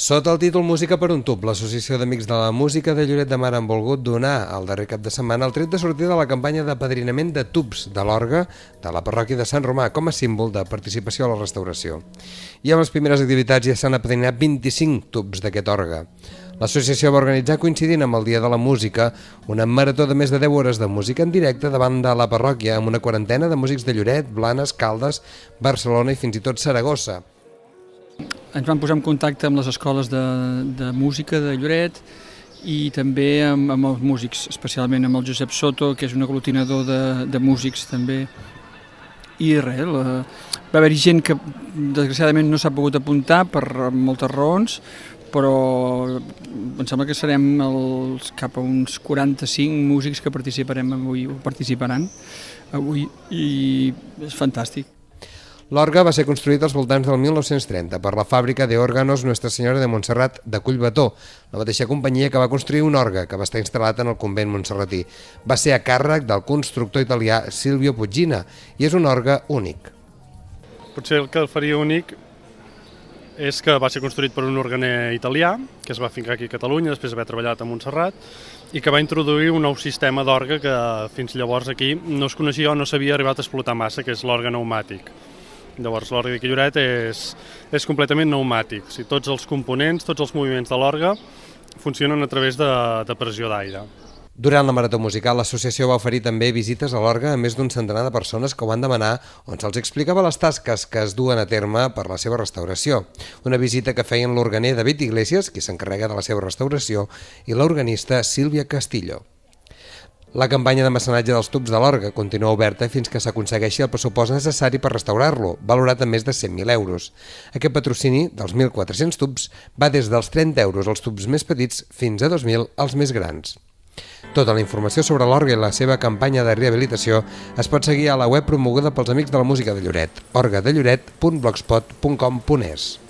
Sota el títol Música per un tub, l'Associació d'Amics de la Música de Lloret de Mar han volgut donar el darrer cap de setmana el tret de sortida de la campanya d'apadrinament de tubs de l'orgue de la parròquia de Sant Romà com a símbol de participació a la restauració. I amb les primeres activitats ja s'han apadrinat 25 tubs d'aquest orgue. L'associació va organitzar, coincidint amb el Dia de la Música, una marató de més de 10 hores de música en directe davant de la parròquia amb una quarantena de músics de Lloret, Blanes, Caldes, Barcelona i fins i tot Saragossa. Ens vam posar en contacte amb les escoles de música de Lloret i també amb els músics, especialment amb el Josep Soto, que és un aglutinador de músics també. I res, va haver-hi gent que desgraciadament no s'ha pogut apuntar per moltes raons, però em sembla que serem cap a uns 45 músics que participarem avui, o participaran avui, i és fantàstic. L'orgue va ser construït als voltants del 1930 per la fàbrica de òrganos Nuestra Senyora de Montserrat de Collbató, la mateixa companyia que va construir un orgue que va estar instal·lat en el convent montserratí. Va ser a càrrec del constructor italià Silvio Puggina i és un orgue únic. Potser el que el faria únic és que va ser construït per un organer italià que es va fincar aquí a Catalunya després d'haver treballat a Montserrat i que va introduir un nou sistema d'orgue que fins llavors aquí no es coneixia o no s'havia arribat a explotar massa, que és l'orgue pneumàtic. Llavors l'orgue d'aquí Lloret és completament pneumàtic. Tots els components, tots els moviments de l'orgue funcionen a través de pressió d'aire. Durant la marató musical, l'associació va oferir també visites a l'orgue a més d'un centenar de persones que ho van demanar, on se'ls explicava les tasques que es duen a terme per la seva restauració. Una visita que feien l'organer David Iglesias, qui s'encarrega de la seva restauració, i l'organista Sílvia Castillo. La campanya de mecenatge dels tubs de l'orgue continua oberta fins que s'aconsegueixi el pressupost necessari per restaurar-lo, valorat en més de 100.000 euros. Aquest patrocini dels 1.400 tubs va des dels 30 euros als tubs més petits fins a 2.000 als més grans. Tota la informació sobre l'orgue i la seva campanya de rehabilitació es pot seguir a la web promoguda pels Amics de la Música de Lloret, orguedelloret.blogspot.com.es.